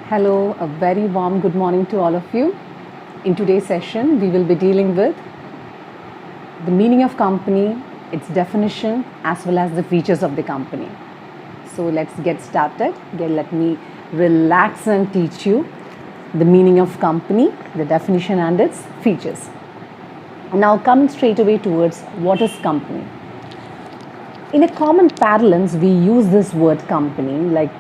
Hello, a very warm good morning to all of you. In today's session, we will be dealing with the meaning of company, its definition, as well as the features of the company. So let's get started. Let me relax and teach you the meaning of company, the definition and its features. Now coming straight away towards what is company. In a common parlance, we use this word company like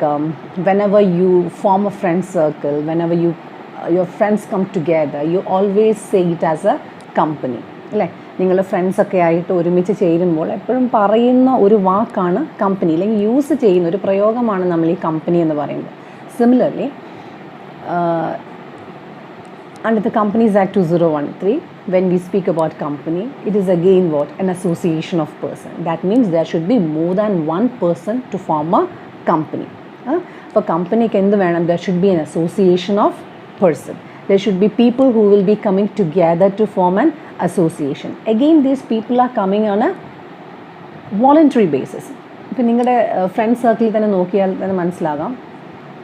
whenever you form a friend circle, whenever your friends come together, you always say it as a company. അല്ലേ, നിങ്ങളുടെ ഫ്രണ്ട്സൊക്കെ ആയിട്ട് ഒരുമിച്ച് ചേരുമ്പോൾ എപ്പോഴും പറയുന്ന ഒരു വാക്കാണ് കമ്പനി, അല്ലെങ്കിൽ യൂസ് ചെയ്യുന്ന ഒരു പ്രയോഗമാണ് നമ്മൾ ഈ കമ്പനി എന്ന് പറയുന്നത്. Similarly under the Companies Act 2013, when we speak about company, it is again what? An association of person. That means there should be more than one person to form a company. For company, there should be an association of person. There should be people who will be coming together to form an association. Again, these people are coming on a voluntary basis. ഇപ്പോൾ നിങ്ങളുടെ front സർക്കിളിൽ തന്നെ നോക്കിയാൽ തന്നെ മനസ്സിലാകാം,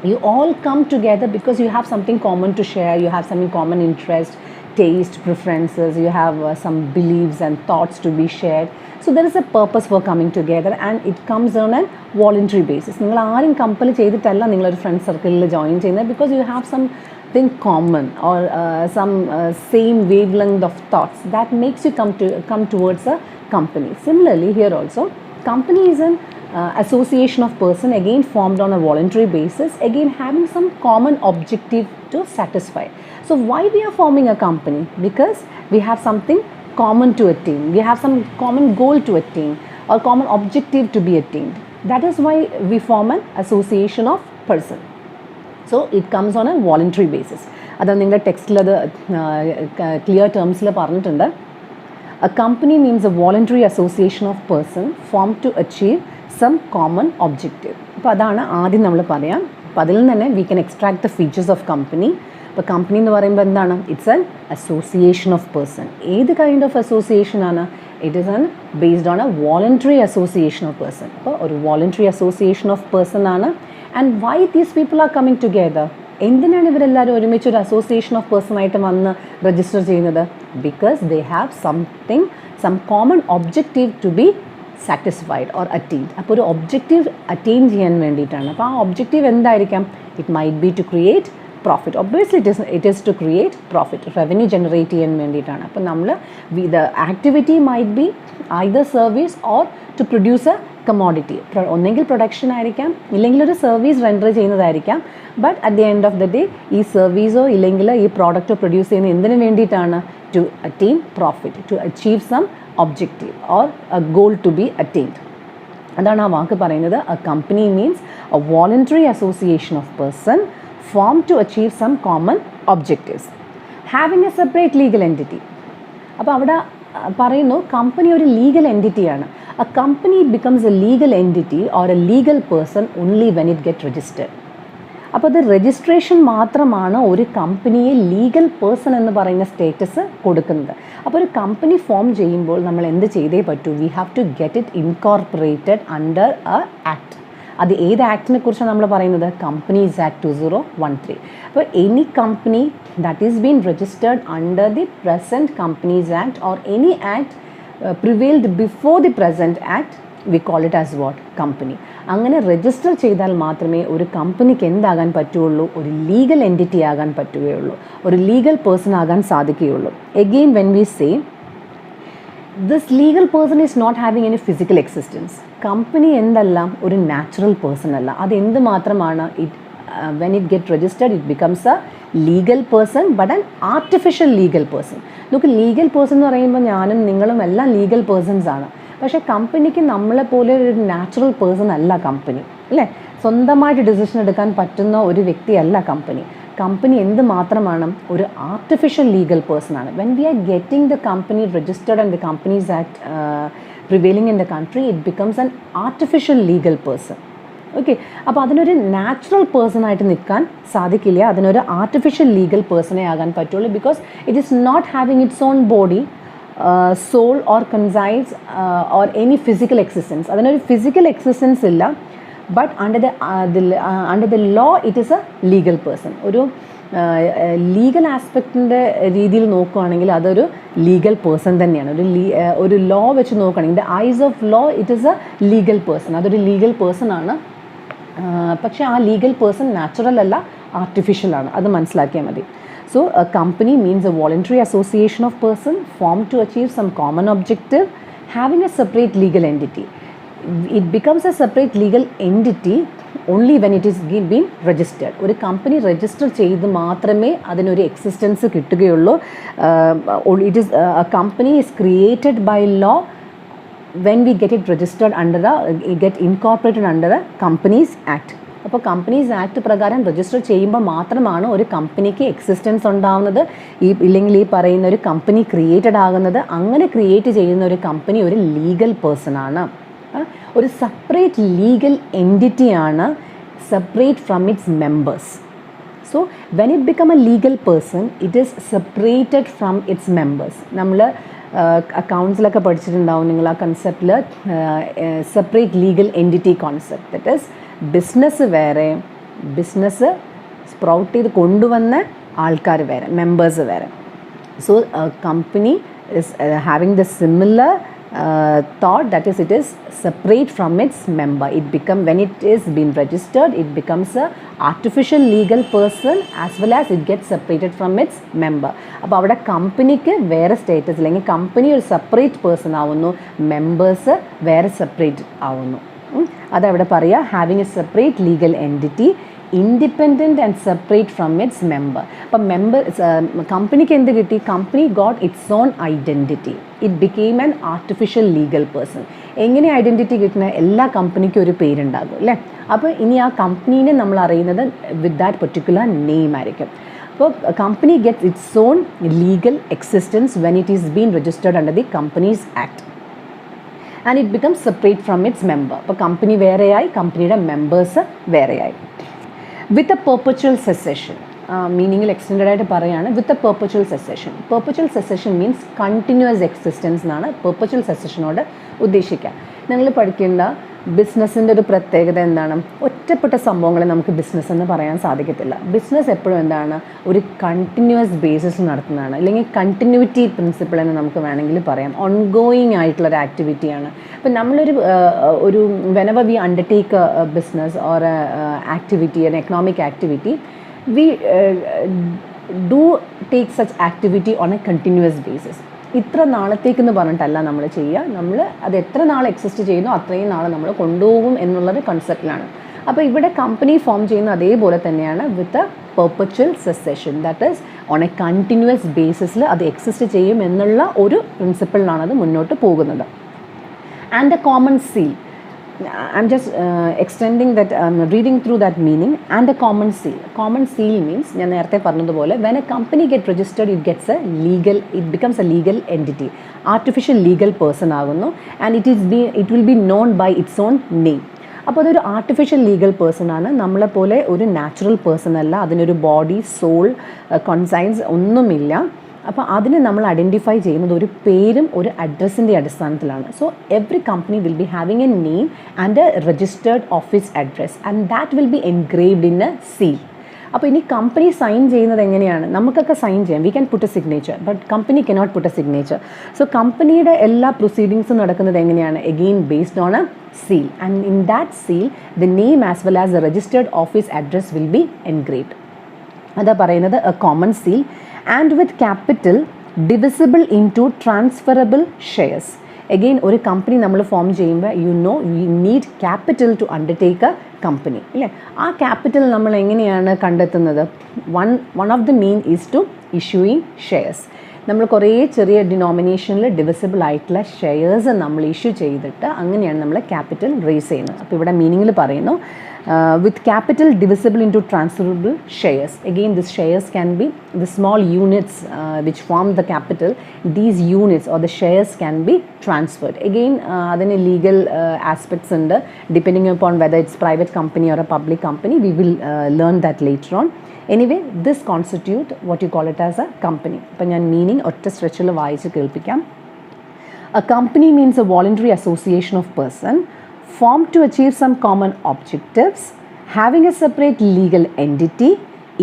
you all come together because you have something common to share, you have some common interest, taste, preferences, you have some beliefs and thoughts to be shared. So there is a purpose for coming together and it comes on a voluntary basis. നിങ്ങൾ ആരും compel ചെയ്തിട്ടല്ല നിങ്ങളൊരു front സർക്കിളിൽ join ചെയ്യുന്നത്, because you have something common or some same wavelength of thoughts that makes you come towards a company. Similarly here also, company is an association of person, again formed on a voluntary basis, again having some common objective to satisfy. So why we are forming a company? Because we have something common to attain, we have some common goal to attain or common objective to be attained. That is why we form an association of person. So it comes on a voluntary basis. അത് നിങ്ങളുടെ ടെക്സ്റ്റിൽ അത് clear ടേംസിൽ പറഞ്ഞിട്ടുണ്ട്. A company means a voluntary association of person formed to achieve some common objective. അപ്പോൾ അതാണ് ആദ്യം നമ്മൾ പറയാം. അപ്പോൾ അതിൽ നിന്ന് തന്നെ we can extract the features of company. ഇപ്പോൾ കമ്പനി എന്ന് പറയുമ്പോൾ എന്താണ്? It's an association of person. ഏത് കൈൻഡ് ഓഫ് അസോസിയേഷൻ ആണ്? It is an based on A voluntary association of person. അപ്പോൾ ഒരു വോളണ്ടറി അസോസിയേഷൻ ഓഫ് പേഴ്സൺ ആണ്. And Y these people are coming together? എന്തിനാണ് ഇവരെല്ലാവരും ഒരുമിച്ച് ഒരു അസോസിയേഷൻ ഓഫ് പേഴ്സൺ ആയിട്ട് വന്ന് രജിസ്റ്റർ ചെയ്യുന്നത്? Because they have something, some common objective to be satisfied or attained. അപ്പോൾ ഒരു ഒബ്ജക്റ്റീവ് അറ്റൈൻ ചെയ്യാൻ വേണ്ടിയിട്ടാണ്. അപ്പോൾ ആ ഒബ്ജക്റ്റീവ് എന്തായിരിക്കാം? It might be to create profit. Obviously it is to create profit, revenue generate ചെയ്യാൻ വേണ്ടിയിട്ടാണ്. അപ്പോൾ നമ്മൾ the activity might be either service or to produce a commodity. ഒന്നെങ്കിൽ പ്രൊഡക്ഷൻ ആയിരിക്കാം, ഇല്ലെങ്കിൽ ഒരു സർവീസ് റെൻഡർ ചെയ്യുന്നതായിരിക്കാം. But at the end of the day ഈ സർവീസോ ഇല്ലെങ്കിൽ ഈ പ്രോഡക്റ്റോ പ്രൊഡ്യൂസ് ചെയ്യുന്നത് എന്തിനു വേണ്ടിയിട്ടാണ്? To attain profit, to achieve some objective or a goal to be attained. അതാണ് ആ വാക്ക് പറയുന്നത്. A company means a voluntary association of person formed to achieve some common objectives, having a separate legal entity. അപ്പോൾ അവിടെ പറയുന്നു company ഒരു legal എൻറ്റിറ്റിയാണ്. A company becomes a legal entity or a legal person only when it gets registered. അപ്പോൾ അത് registration മാത്രമാണ് ഒരു കമ്പനിയെ legal person എന്ന് പറയുന്ന സ്റ്റേറ്റസ് കൊടുക്കുന്നത്. അപ്പോൾ ഒരു കമ്പനി ഫോം ചെയ്യുമ്പോൾ നമ്മൾ എന്ത് ചെയ്തേ പറ്റൂ? We have to get it incorporated under a act. അത് ഏത് ആക്ടിനെ കുറിച്ചാണ് നമ്മൾ പറയുന്നത്? Companies act 2013. അപ്പോൾ any company that is been registered under the present companies act or any act prevailed before the present act, we call it as what? Company. അങ്ങനെ register ചെയ്താൽ മാത്രമേ ഒരു കമ്പനിക്ക് എന്താകാൻ പറ്റുകയുള്ളൂ? ഒരു ലീഗൽ എൻറ്റിറ്റി ആകാൻ പറ്റുകയുള്ളൂ, ഒരു ലീഗൽ പേഴ്സൺ ആകാൻ സാധിക്കുകയുള്ളൂ. Again when we say this legal person is not having any physical existence. Company എന്തല്ല? ഒരു നാച്ചുറൽ പേഴ്സൺ അല്ല. അത് എന്ത് മാത്രമാണ്? when it gets registered it becomes a legal person but an artificial legal person. Look, legal person എന്ന് പറയുമ്പോൾ ഞാനും നിങ്ങളും എല്ലാം ലീഗൽ പേഴ്സൺസ് ആണ്. പക്ഷേ കമ്പനിക്ക് നമ്മളെപ്പോലെ ഒരു നാച്ചുറൽ പേഴ്സൺ അല്ല കമ്പനി, അല്ലേ? സ്വന്തമായിട്ട് ഡിസിഷൻ എടുക്കാൻ പറ്റുന്ന ഒരു വ്യക്തിയല്ല കമ്പനി. കമ്പനി എന്ത് മാത്രമാണ്? ഒരു ആർട്ടിഫിഷ്യൽ ലീഗൽ പേഴ്സൺ ആണ്. When we are getting the company registered and the companies act prevailing in the country, it becomes an artificial legal person. Okay, അപ്പോൾ അതിനൊരു നാച്ചുറൽ പേഴ്സണായിട്ട് നിൽക്കാൻ സാധിക്കില്ല. അതിനൊരു ആർട്ടിഫിഷ്യൽ ലീഗൽ പേഴ്സണേ ആകാൻ പറ്റുള്ളൂ. Because it is not having its own body, soul or conscience or any physical existence. അതിനൊരു physical existence ഇല്ല, But under the law, it is a legal person. ഒരു ലീഗൽ ആസ്പെക്റ്റിൻ്റെ രീതിയിൽ നോക്കുകയാണെങ്കിൽ അതൊരു ലീഗൽ പേഴ്സൺ തന്നെയാണ്. ഒരു ലോ വെച്ച് നോക്കുകയാണെങ്കിൽ the eyes of law it is a legal person. അതൊരു ലീഗൽ പേഴ്സൺ ആണ്. പക്ഷേ ആ ലീഗൽ പേഴ്സൺ നാച്ചുറൽ അല്ല, ആർട്ടിഫിഷ്യൽ ആണ്. അത് മനസ്സിലാക്കിയാൽ മതി. So a company means a voluntary association of person formed to achieve some common objective, having a separate legal entity. It becomes a separate legal entity only when it is being registered. ഒരു company register ചെയ്ത് മാത്രമേ അതിനൊരു existence കിട്ടുകയുള്ളൂ. It is a company is created by law when we get it registered under get incorporated under the Companies Act. അപ്പോൾ companies act പ്രകാരം register ചെയ്യുമ്പോൾ മാത്രമാണ് ഒരു കമ്പനിക്ക് എക്സിസ്റ്റൻസ് ഉണ്ടാകുന്നത്, ഇല്ലെങ്കിൽ ഈ പറയുന്ന ഒരു കമ്പനി ക്രിയേറ്റഡ് ആകുന്നത്. അങ്ങനെ ക്രിയേറ്റ് ചെയ്യുന്ന ഒരു കമ്പനി ഒരു ലീഗൽ പേഴ്സൺ ആണ്, ഒരു സെപ്പറേറ്റ് ലീഗൽ എൻറ്റിറ്റിയാണ്, separate from its members. So when it become a legal person it is separated from its members. നമ്മൾ അക്കൗണ്ട്സിലൊക്കെ പഠിച്ചിട്ടുണ്ടാവും നിങ്ങൾ ആ കൺസെപ്റ്റിൽ separate legal entity concept. That is business വേറെ, ബിസിനസ് സ്പ്രൗട്ട് ചെയ്ത് കൊണ്ടുവന്ന ആൾക്കാർ വേറെ, മെമ്പേഴ്സ് വേറെ. So company is having the similar thought, that is it is separate from its member. When it is been registered, it becomes a artificial legal person as well as it gets separated from its member. അപ്പോൾ അവിടെ കമ്പനിക്ക് വേറെ status, അല്ലെങ്കിൽ company ഒരു separate person ആവുന്നു, members വേറെ separate ആവുന്നു. അതവിടെ പറയുക having a separate legal entity independent and separate from its member. അപ്പം കമ്പനിക്ക് എന്ത് കിട്ടി? Company got it's on identity. It became an artificial legal person. എങ്ങനെ ഐഡൻറ്റിറ്റി കിട്ടുന്ന? എല്ലാ കമ്പനിക്കും ഒരു പേരുണ്ടാകും അല്ലേ? അപ്പോൾ ഇനി ആ കമ്പനീനെ നമ്മൾ അറിയുന്നത് വിത്ത് ദാറ്റ് പെർട്ടിക്കുലർ നെയിം ആയിരിക്കും. അപ്പോൾ company gets its own legal existence when it is been registered under the companies act and it becomes separate from its member. അപ്പോൾ കമ്പനി വേറെയായി, കമ്പനിയുടെ മെമ്പേഴ്സ് വേറെയായി. വിത്ത് എ പെർപ്പച്വൽ സെസഷൻ, മീനിങ്ങിൽ extended ആയിട്ട് പറയുകയാണ്, with a perpetual succession. Perpetual succession means continuous existence എന്നാണ് perpetual സെസഷനോട് ഉദ്ദേശിക്കുക. നിങ്ങൾ പഠിക്കേണ്ട ബിസിനസ്സിൻ്റെ ഒരു പ്രത്യേകത എന്താണ്? ഒറ്റപ്പെട്ട സംഭവങ്ങളെ നമുക്ക് ബിസിനസ് എന്ന് പറയാൻ സാധിക്കത്തില്ല. ബിസിനസ് എപ്പോഴും എന്താണ്? ഒരു കണ്ടിന്യൂസ് ബേസിസിൽ നടത്തുന്നതാണ്, അല്ലെങ്കിൽ കണ്ടിന്യൂറ്റി പ്രിൻസിപ്പിൾ എന്ന് നമുക്ക് വേണമെങ്കിൽ പറയാം. ഓൺഗോയിങ് ആയിട്ടുള്ളൊരു ആക്ടിവിറ്റിയാണ്. അപ്പം നമ്മളൊരു whenever we undertake a business or a activity, an economic activity, we do take such activity on a continuous basis. ഇത്ര നാളത്തേക്കെന്ന് പറഞ്ഞിട്ടല്ല നമ്മൾ ചെയ്യുക, നമ്മൾ അത് എത്ര നാൾ എക്സിസ്റ്റ് ചെയ്യുന്നോ അത്രയും നാൾ നമ്മൾ കൊണ്ടുപോകും എന്നുള്ളൊരു കൺസെപ്റ്റിലാണ്. അപ്പോൾ ഇവിടെ കമ്പനി ഫോം ചെയ്യുന്ന അതേപോലെ തന്നെയാണ് with a perpetual succession. That is on a continuous ബേസിസിൽ അത് എക്സിസ്റ്റ് ചെയ്യും എന്നുള്ള ഒരു പ്രിൻസിപ്പിളിലാണ് അത് മുന്നോട്ട് പോകുന്നത്. And a common seal. I'm just extending that, reading through that meaning. And a common seal. Common seal means, ഞാൻ നേരത്തെ പറഞ്ഞതുപോലെ, when a company gets registered, it becomes a legal entity. Artificial legal person ആകുന്നു, and it will be known by its own name. അപ്പോൾ അതൊരു artificial legal person ആണ്. നമ്മളെപ്പോലെ ഒരു natural person അല്ല. അതിനൊരു ബോഡി, സോൾ, കോൺസൈൻസ് ഒന്നുമില്ല. അപ്പോൾ അതിനെ നമ്മൾ ഐഡൻറ്റിഫൈ ചെയ്യുന്നത് ഒരു പേരും ഒരു അഡ്രസ്സിൻ്റെ അടിസ്ഥാനത്തിലാണ്. So every company will be having A name and A registered office address and that will be engraved in A seal. അപ്പോൾ ഇനി കമ്പനി സൈൻ ചെയ്യുന്നത് എങ്ങനെയാണ്? നമുക്കൊക്കെ സൈൻ ചെയ്യാം, we can put a signature, but company cannot put a signature. So കമ്പനിയുടെ എല്ലാ പ്രൊസീഡിങ്സും നടക്കുന്നത് എങ്ങനെയാണ്? Again based on A seal, and in that seal the name as well as the registered office address will be engraved. അതാ പറയുന്നത് A common seal and with capital divisible into transferable shares. Again ഒരു company നമ്മൾ form ചെയ്യുമ്പോൾ we need capital to undertake a company അല്ലേ? ആ capital നമ്മൾ എങ്ങനെയാണ് കണ്ടെത്തുന്നത്? one of the mean is to issuing shares. നമ്മൾ കുറേ ചെറിയ ഡിനോമിനേഷനിൽ ഡിവിസിബിൾ ആയിട്ടുള്ള ഷെയർസ് നമ്മൾ ഇഷ്യൂ ചെയ്തിട്ട് അങ്ങനെയാണ് നമ്മൾ ക്യാപിറ്റൽ റേസ് ചെയ്യുന്നത്. അപ്പോൾ ഇവിടെ മീനിങ്ങിൽ പറയുന്നു with capital divisible into transferable shares. Again these shares can be the small units which form the capital. These units or the shares can be transferred. Again adine legal aspects ഉണ്ട്, depending upon whether it's private company or a public company. We will learn that later on. Anyway, this constitute what you call it as a company. അപ്പോൾ ഞാൻ meaning ഒറ്റ സ്ട്രെച്ചിൽ വായിച്ച് കേൾപ്പിക്കാം. A company means a voluntary association of person formed to achieve some common objectives, having a separate legal entity,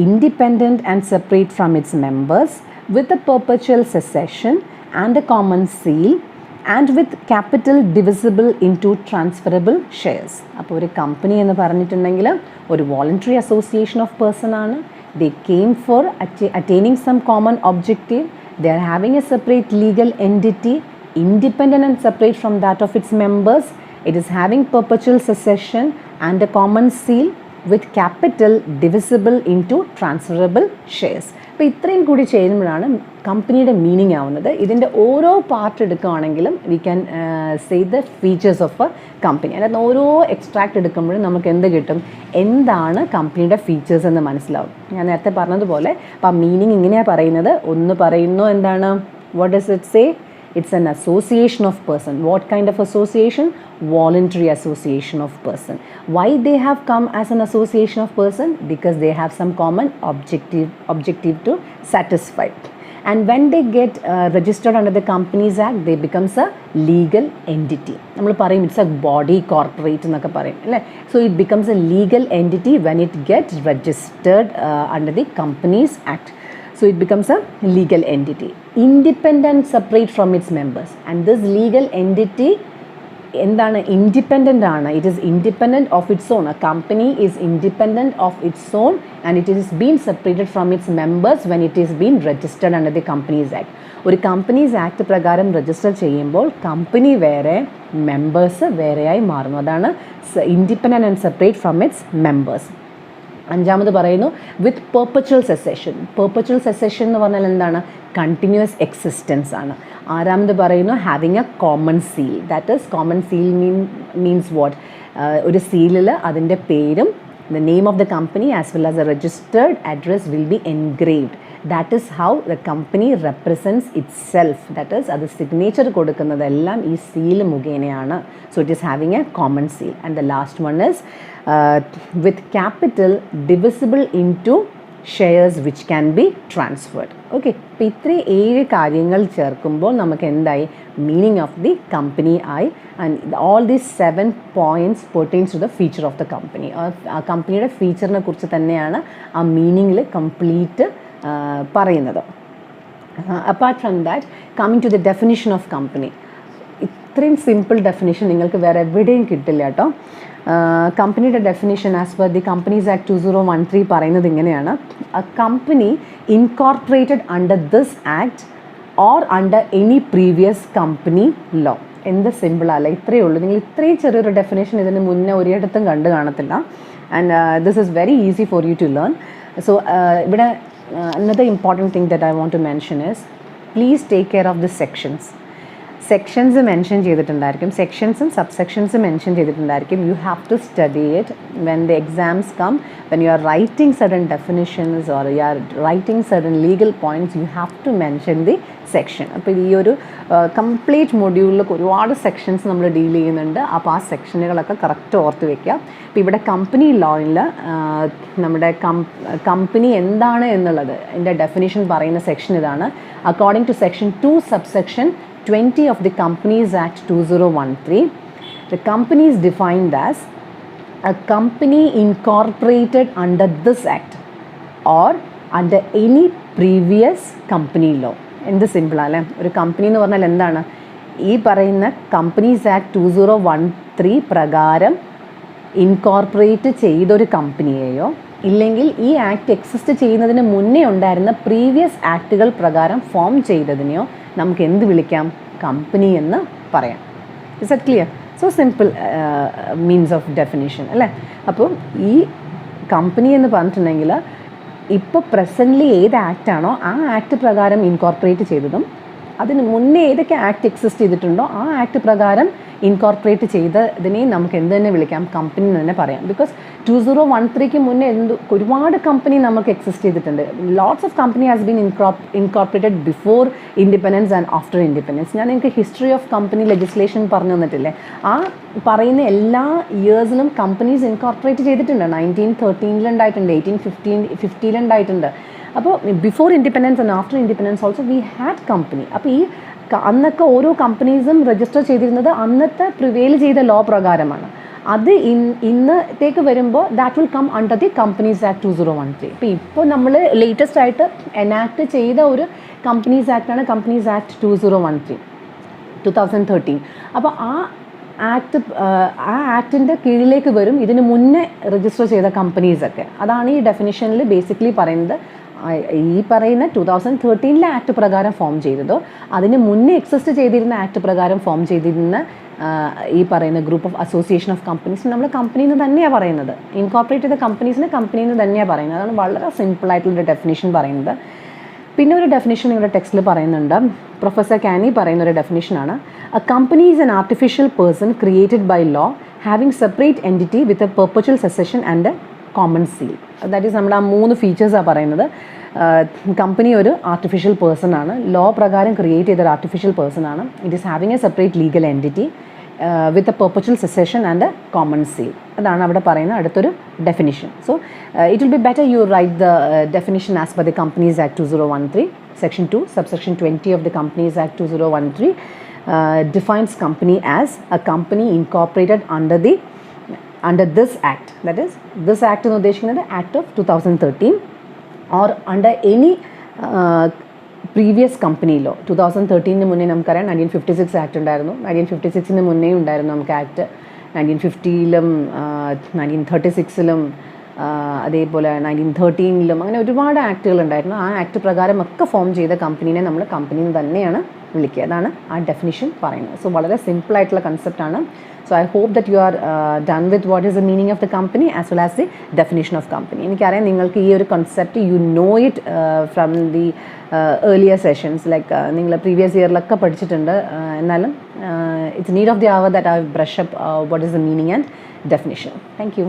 independent and separate from its members, with a perpetual succession and a common seal, and with capital divisible into transferable shares. അപ്പോൾ ഒരു company എന്ന് പറഞ്ഞിട്ടുണ്ടെങ്കിൽ ഒരു voluntary association of person ആണ്. They came for attaining some common objective. They are having a separate legal entity, independent and separate from that of its members. It is having perpetual succession and a common seal with capital divisible into transferable shares. അപ്പോൾ ഇത്രയും കൂടി ചേരുമ്പോഴാണ് കമ്പനിയുടെ meaning ആവുന്നത്. ഇതിൻ്റെ ഓരോ part എടുക്കുകയാണെങ്കിലും we can say the features of a company. അതിനകത്ത് ഓരോ എക്സ്ട്രാക്ട് എടുക്കുമ്പോഴും നമുക്ക് എന്ത് കിട്ടും, എന്താണ് കമ്പനിയുടെ ഫീച്ചേഴ്സ് എന്ന് മനസ്സിലാവും. ഞാൻ നേരത്തെ പറഞ്ഞതുപോലെ അപ്പോൾ ആ മീനിങ് ഇങ്ങനെയാണ് പറയുന്നത്. ഒന്ന് പറയുന്നു എന്താണ്, what does it say? It's an association of person. What kind of association? Voluntary association of person. Why they have come as an association of person? Because they have some common objective to satisfy. And when they get registered under the Companies Act, they becomes a legal entity. നമ്മൾ പറയും it's a body corporate എന്നൊക്കെ പറയും അല്ലേ. So it becomes a legal entity when it gets registered under the Companies Act. So it becomes a legal entity, independent, separate from its members. And this legal entity എന്താണ്, independent ആണ്. It is independent of its on. A company is independent of its on and it is been separated from its members when it is been registered under the companies act. ഒരു companies act പ്രകാരം register ചെയ്യുമ്പോൾ company വേറെ, members വേറെയായി മാറുന്നു. അതാണ് independent and separate from its members. അഞ്ചാമത് പറയുന്നു വിത്ത് perpetual succession. Perpetual secession എന്ന് പറഞ്ഞാൽ എന്താണ്, കണ്ടിന്യൂസ് എക്സിസ്റ്റൻസ് ആണ്. ആറാമത് പറയുന്നു having A common seal. That is common seal means what, ഒരു സീലിൽ അതിൻ്റെ പേരും the name of the company as well as a registered address will be engraved. That is how the company represents itself. That is, അത് signature കൊടുക്കുന്നതെല്ലാം ഈ seal മുഖേനയാണ്. So it is having a common seal. And the last one is with capital divisible into shares which can be transferred. Okay, അപ്പോൾ ഇത്രയും 7 കാര്യങ്ങൾ ചേർക്കുമ്പോൾ നമുക്ക് എന്തായി, meaning of the company ആയി. And all these 7 points pertains to the feature of the company. ആ കമ്പനിയുടെ ഫീച്ചറിനെ കുറിച്ച് തന്നെയാണ് ആ മീനിങ്ങിൽ കംപ്ലീറ്റ് പറയുന്നത്. Apart from that, coming to the definition of company. ഇത്രയും സിമ്പിൾ ഡെഫിനിഷൻ നിങ്ങൾക്ക് വേറെ എവിടെയും കിട്ടില്ല കേട്ടോ. കമ്പനിയുടെ definition as per the companies act 2013 പറയുന്നത് ഇങ്ങനെയാണ്: a company incorporated under this act or under any previous company law. എന്ത് സിമ്പിളല്ല, ഇത്രയേ ഉള്ളൂ. നിങ്ങൾ ഇത്രയും ചെറിയൊരു ഡെഫിനേഷൻ ഇതിന് മുന്നേ ഒരിടത്തും കണ്ടു കാണത്തില്ല. And this is very easy for you to learn. So ഇവിടെ another important thing that I want to mention is, please take care of the sections. Sections mention ചെയ്തിട്ടുണ്ടായിരിക്കും, സെക്ഷൻസും സബ്സെക്ഷൻസും മെൻഷൻ ചെയ്തിട്ടുണ്ടായിരിക്കും. You have to study it when the exams come. When you are writing certain definitions or you are writing certain legal points, you have to mention the section. അപ്പോൾ ഈ ഒരു complete മൊഡ്യൂളിൽ ഒരുപാട് sections നമ്മൾ deal ചെയ്യുന്നുണ്ട്. അപ്പോൾ ആ സെക്ഷനുകളൊക്കെ correct ഓർത്ത് വയ്ക്കുക. അപ്പോൾ ഇവിടെ കമ്പനി ലോയിൽ നമ്മുടെ കമ്പനി എന്താണ് എന്നുള്ളത് എൻ്റെ ഡെഫിനിഷൻ പറയുന്ന സെക്ഷൻ ഇതാണ്. According to section 2 subsection 20 of the Companies Act 2013, the company is defined as a company incorporated under this act or under any previous company law. എന്ത് സിമ്പിളല്ലേ, ഒരു കമ്പനി എന്ന് പറഞ്ഞാൽ എന്താണ്, ഈ പറയുന്ന കമ്പനീസ് ആക്ട് 2013 പ്രകാരം ഇൻകോർപ്പറേറ്റ് ചെയ്തൊരു കമ്പനിയെയോ ഇല്ലെങ്കിൽ ഈ ആക്ട് എക്സിസ്റ്റ് ചെയ്യുന്നതിന് മുന്നേ ഉണ്ടായിരുന്ന പ്രീവിയസ് ആക്ടുകൾ പ്രകാരം ഫോം ചെയ്തതിനെയോ നമുക്ക് എന്ത് വിളിക്കാം, കമ്പനി എന്ന് പറയാം. Is it clear? So simple means of definition അല്ലേ. അപ്പോൾ ഈ കമ്പനി എന്ന് പറഞ്ഞിട്ടുണ്ടെങ്കിൽ ഇപ്പോൾ പ്രസൻ്റ്ലി ഏത് ആക്റ്റാണോ ആ ആക്ട് പ്രകാരം ഇൻകോർപ്പറേറ്റ് ചെയ്തതും അതിന് മുന്നേ ഏതൊക്കെ ആക്ട് എക്സിസ്റ്റ് ചെയ്തിട്ടുണ്ടോ ആ ആക്ട് പ്രകാരം ഇൻകോർപ്പറേറ്റ് ചെയ്തതിനെ നമുക്ക് എന്ത് തന്നെ വിളിക്കാം, കമ്പനി എന്ന് തന്നെ പറയാം. ബിക്കോസ് 2013 മുന്നേ ഒരുപാട് കമ്പനി നമുക്ക് എക്സിസ്റ്റ് ചെയ്തിട്ടുണ്ട്. Lots of company has been incorporated before independence and after independence. ഞാൻ നിങ്ങൾക്ക് ഹിസ്റ്ററി ഓഫ് കമ്പനി ലെജിസ്ലേഷൻ പറഞ്ഞു തന്നിട്ടില്ലേ, ആ പറയുന്ന എല്ലാ ഇയേഴ്സിലും കമ്പനീസ് ഇൻകോർപ്പറേറ്റ് ചെയ്തിട്ടുണ്ട്. 1913 ഉണ്ടായിട്ടുണ്ട്, 1850 ഉണ്ടായിട്ടുണ്ട്. അപ്പോൾ before independence and after independence also we had company. അപ്പോൾ ഈ അന്നൊക്കെ ഓരോ കമ്പനീസും രജിസ്റ്റർ ചെയ്തിരുന്നത് അന്നത്തെ പ്രിവെയിൽ ചെയ്ത ലോ പ്രകാരമാണ്. അത് ഇന്നത്തേക്ക് വരുമ്പോൾ that will come under the companies act 2013. ഇപ്പോൾ നമ്മൾ ലേറ്റസ്റ്റ് ആയിട്ട് എനാക്ട് ചെയ്ത ഒരു കമ്പനീസ് ആക്ടാണ് കമ്പനീസ് ആക്ട് 2013. അപ്പോൾ ആ ആക്ടിൻ്റെ കീഴിലേക്ക് വരും ഇതിന് മുന്നേ രജിസ്റ്റർ ചെയ്ത കമ്പനീസൊക്കെ. അതാണ് ഈ ഡെഫിനിഷനിൽ ബേസിക്കലി പറയുന്നത്. ഈ പറയുന്ന 2013 ആക്ട് പ്രകാരം ഫോം ചെയ്തതോ അതിന് മുന്നേ എക്സിസ്റ്റ് ചെയ്തിരുന്ന ആക്ട് പ്രകാരം ഫോം ചെയ്തിരുന്ന ഈ പറയുന്ന group of association of companies നമ്മൾ കമ്പനി എന്ന് തന്നെയാണ് പറയുന്നത്. ഇൻകോർപ്പറേറ്റ് ചെയ്ത കമ്പനീസിന് കമ്പനി എന്ന് തന്നെയാണ് പറയുന്നത്. അതാണ് വളരെ സിമ്പിളായിട്ടുള്ളൊരു ഡെഫിനിഷൻ പറയുന്നത്. പിന്നെ ഒരു ഡെഫിനിഷൻ നിങ്ങളുടെ ടെക്സ്റ്റിൽ പറയുന്നുണ്ട്. പ്രൊഫസർ കാനി പറയുന്ന ഒരു ഡെഫിനിഷനാണ്, a company is an artificial person created by law having separate entity with a perpetual succession and a common seal. That is നമ്മുടെ ആ 3 ഫീച്ചേഴ്സാണ് പറയുന്നത്. കമ്പനി ഒരു ആർട്ടിഫിഷ്യൽ പേഴ്സൺ ആണ്, ലോ പ്രകാരം ക്രിയേറ്റ് ചെയ്ത ഒരു ആർട്ടിഫിഷ്യൽ പേഴ്സൺ ആണ്. It is having a separate legal entity with a perpetual succession and a common seal. അതാണ് അവിടെ പറയുന്ന അടുത്തൊരു definition. So it will be better U write the definition as per the companies act 2013. Section 2, subsection 20 of the Companies Act 2013 defines company as a company incorporated under this act. That is, this act എന്ന് ഉദ്ദേശിക്കുന്നത് Act of 2013 or under any previous company law. 2013 മുന്നേ നമുക്കറിയാം 1956 act ഉണ്ടായിരുന്നു. 1956 മുന്നേ ഉണ്ടായിരുന്നു നമുക്ക് act. 1950-ലും 1936-ലും അതേപോലെ 1913-ലും അങ്ങനെ ഒരുപാട് ആക്ടുകൾ ഉണ്ടായിരുന്നു. ആ ആക്ട് പ്രകാരം ഒക്കെ ഫോം ചെയ്ത കമ്പനീനെ നമ്മൾ കമ്പനി എന്ന് തന്നെയാണ് വിളിക്കുക. അതാണ് ആ ഡെഫിനിഷൻ പറയുന്നത്. സോ വളരെ സിമ്പിളായിട്ടുള്ള കൺസെപ്റ്റാണ്. So I hope that you are done with what is the meaning of the company as well as the definition of company. എനിക്കറിയാം നിങ്ങൾക്ക് ഈ ഒരു concept you know it from the earlier sessions, like നിങ്ങൾ previous ഇയറിലൊക്കെ പഠിച്ചിട്ടുണ്ട്. എന്നാലും it's need of the hour that I brush up what is the meaning and definition. Thank you.